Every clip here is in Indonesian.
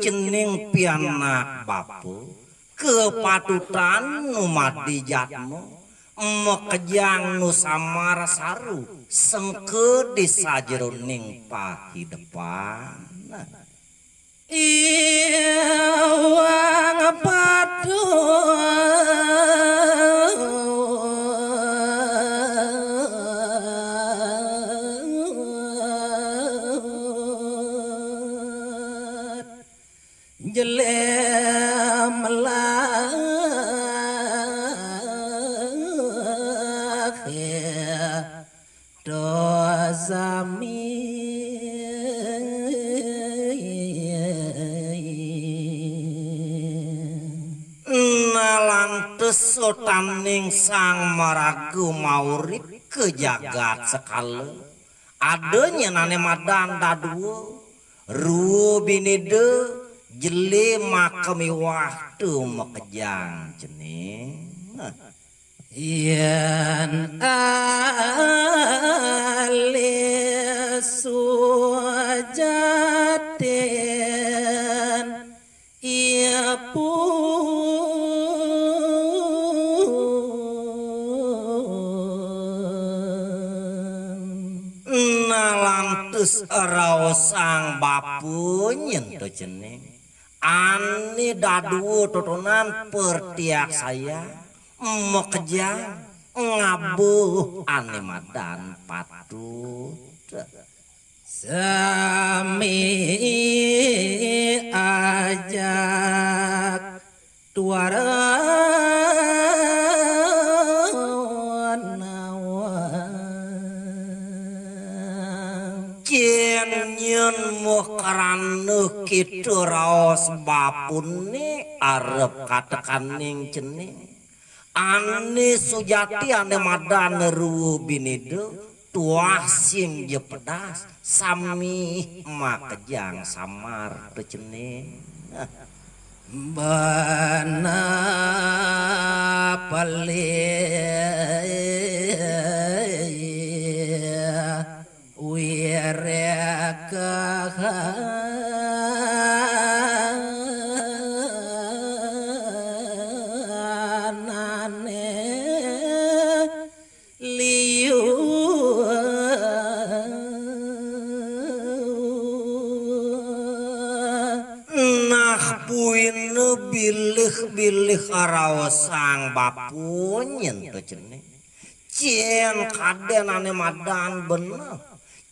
Cening pianak bapu kepatutan numadi jatmu mekejang nu samar saru sengke di sajeroning pahidepan iwang patu jelem lahir dozami nalang tesutaning sang maragu maurip ke jagat sekala adanya nane madan dadu rubinide jeli makami waktu mekejang cening yen alisu jaten ia pun nalantus raosang bapu nyentuh cening ani dadu tutunan pertiak saya mekejang ngabuh ani madan patut sami ajak tuara nyen mukarane kitu raos bapun ni arep katekaning cening ane sujati ane madan ruwu binide tuah sim je pedas sami makejang samar teu cening bana bilih araosang bapu nyentuh cening cien kaden ane madan bener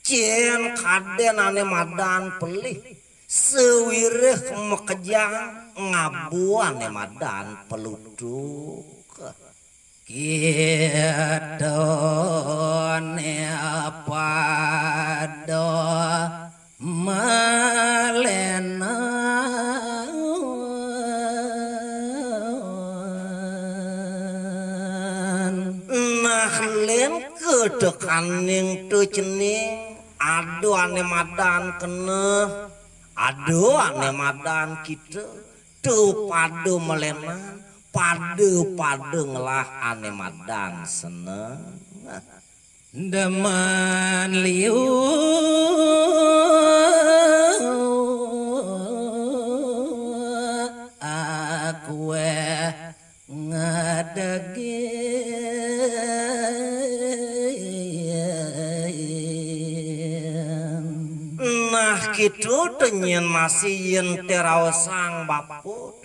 cien kaden ane madan pelih sewireh mekejang ngabu ane madan peluduk kitone pada malena kedekaning tu cening aduh ane madan kene aduh ane madan kita tu padu melenan padu ngelah ane madan seneng demen liu aku ngadegi kitu tenyen masih yen teraosang bapu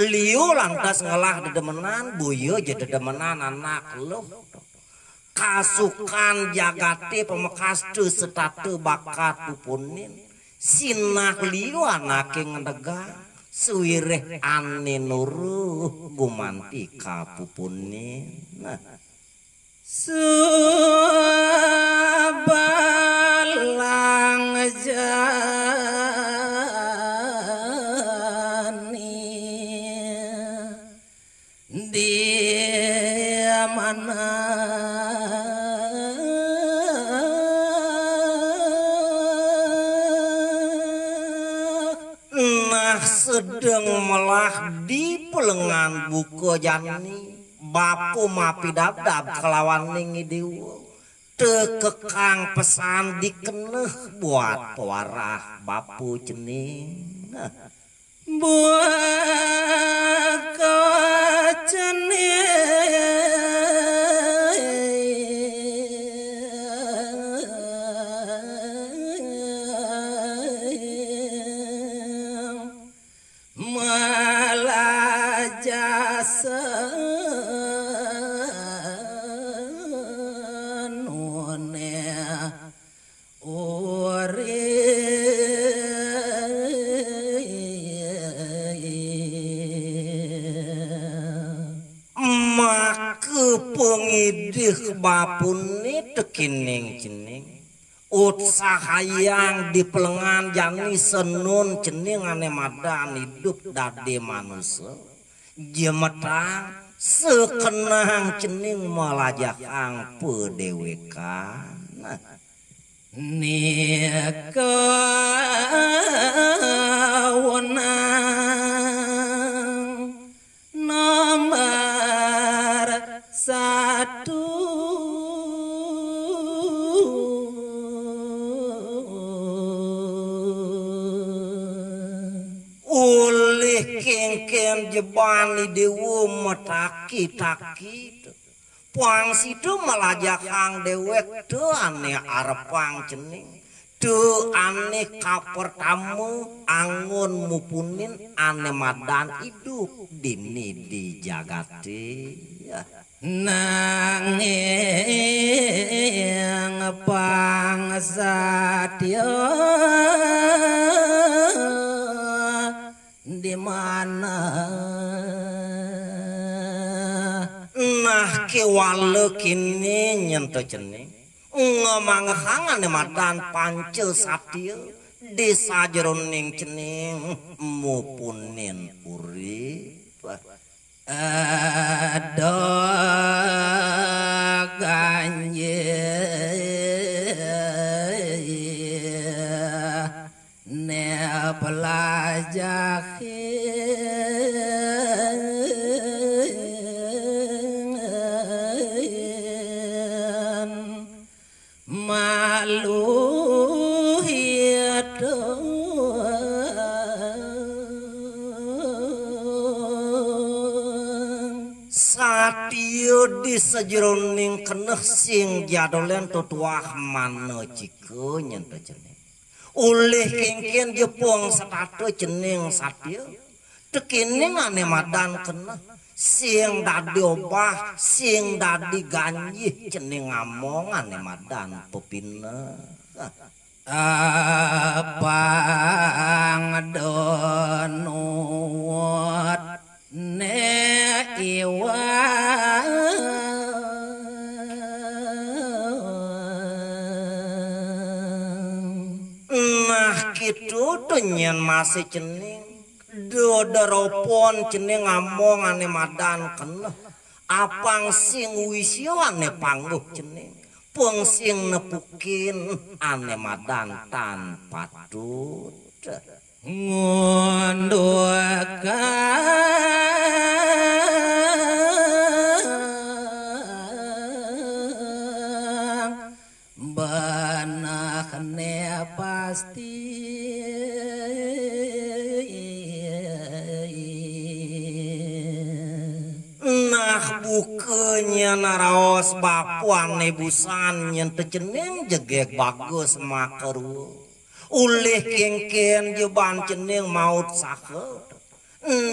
liu lantas ngelah dedemenan buyo jadi dedemenan anak lo kasukan jagate pemekas tu setatu bakat pupunin sinah liu anake ngedega suwireh ane nuruh gumanti kapupunin Subalang jani dia mana nah sedang melah di pelengan buku jani bapu mapi dab-dab kelawan ningi diwa tekekang pesan dikeneh buat pewarah bapu cening buat kecenil malah jasa pengidih bapuni tekining cening utsahayang di pelengan jani senun cening ane madan hidup dade manusia jemetang sekenang cening malajakang pedewekan kawenang nomor satu ulih kengken jebani dewa metaki-taki puang situ malajakang dewek tu ane arepang cening tu ane kaper tamu angun mupunin ane madan hidup dini di jagati ya. Nanging pangsatya di mana nah kewale kini nyentuh cening ngomong hangan madan pancel satya desa jeroning cening mupunin urip ada ganje ne pelajakin malu hidup satya di sejeroning keneh sing jadolen tutuah mano cike nyentuh cening ulih kengken jepung setato cening satya tekining ane madan keneh sing dadi obah sing dadi ganjih cening ngamong ane madan pepina apang donuat ne iwa nah kitu tunyen masih cening dodoropon cening ngomong ane madan keneh apang sing wisyo ane pangguh cening pung sing nepukin ane madan tanpa tut ngunduhkan banaknya pasti nah bukenya naraos bapuan nebusan nyentuh cening jegek bagus makeru ulih kengken jeban cening maut sakit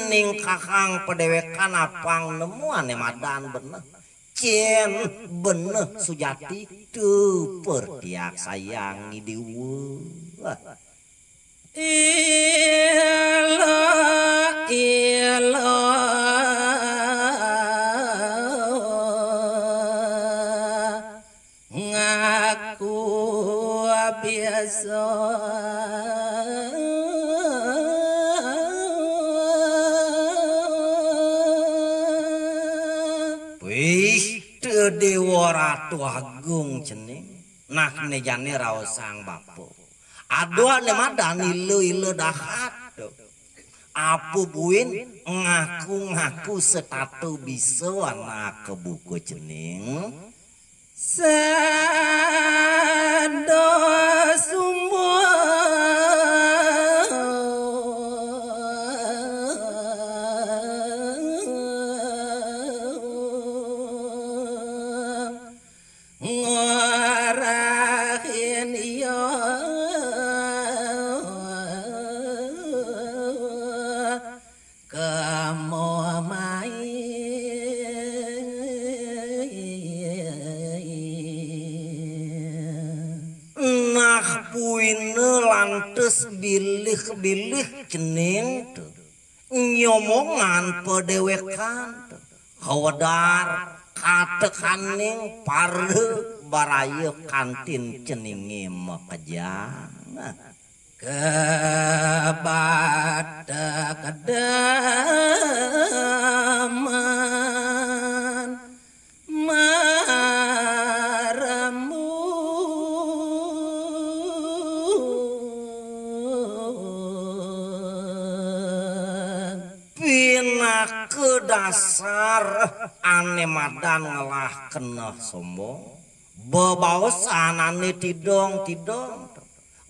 ning kakang pedewekan apang nemu ane madan beneh cien beneh sujati tu pertiak sayangi diwa ilo ilo ngaku biasa Dewa Ratu Agung cening nah nejane raosang bapo aduh ane madan ilu dahat apu buin ngaku setatu bisa anak ke buku cening sando semua ngarahin yo kamu nah puine lantes bilih cening nyomongan pedewekan hawadar katekaning pareu baraya kantin ceninge mapajang kebada kedaman maramu pina ke dasar ane madan ngelah kena sombong bebaosan ane tidong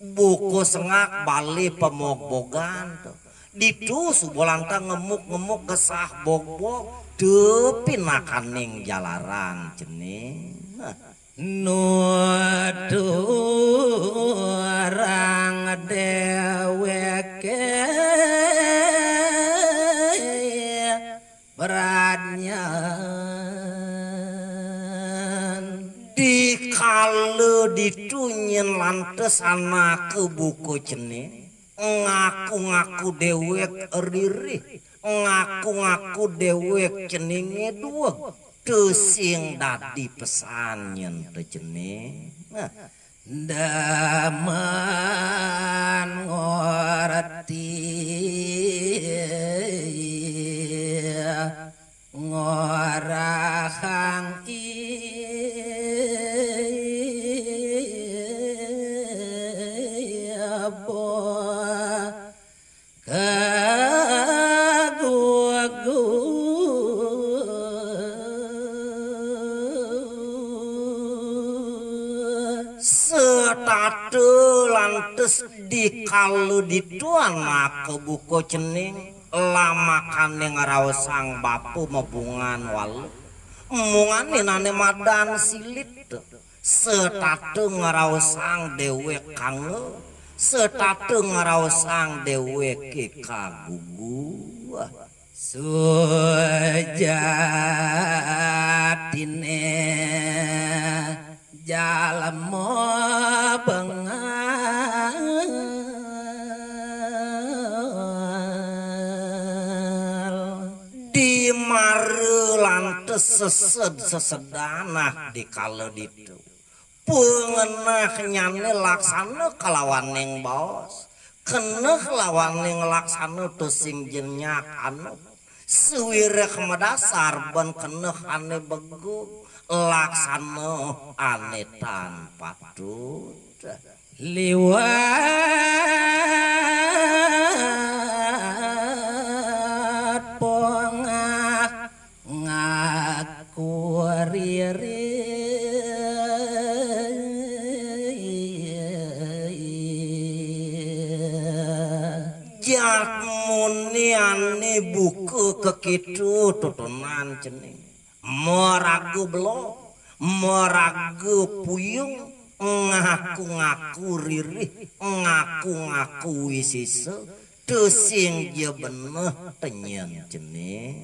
buku sengak bali pemogbogan ditu subolanta ngemuk kesah bogbog tepi nakaning jalaran cening nudu orang deweke beratnya dikala ditunyen lantes anak ke buku cening ngaku dewek riri ngaku dewek ceninge dua tesing dadi pesanyen teu cening daman ngorti ngorahang setatu lantes dikalu dituan ke buku cening lamakan yang raosang bapu mebungan walu mungan nane madan silit setatu ngaraosang dewek kange setatu ngaraosang dewek kagugu sujatine jalmo bengal di mare lantes sesedanah dikala ditu pengenah nyane laksana kalawaning baos keneh lawaning laksana tusing jenyak anu suwireh madasar ben keneh ane begu laksana ane tanpa tut liwat pongah ngaku riri muniane buku kekitu tutunan cening meragu belum meragu puyung ngaku ririh ngaku wisisa tusing je beneh tenyen cening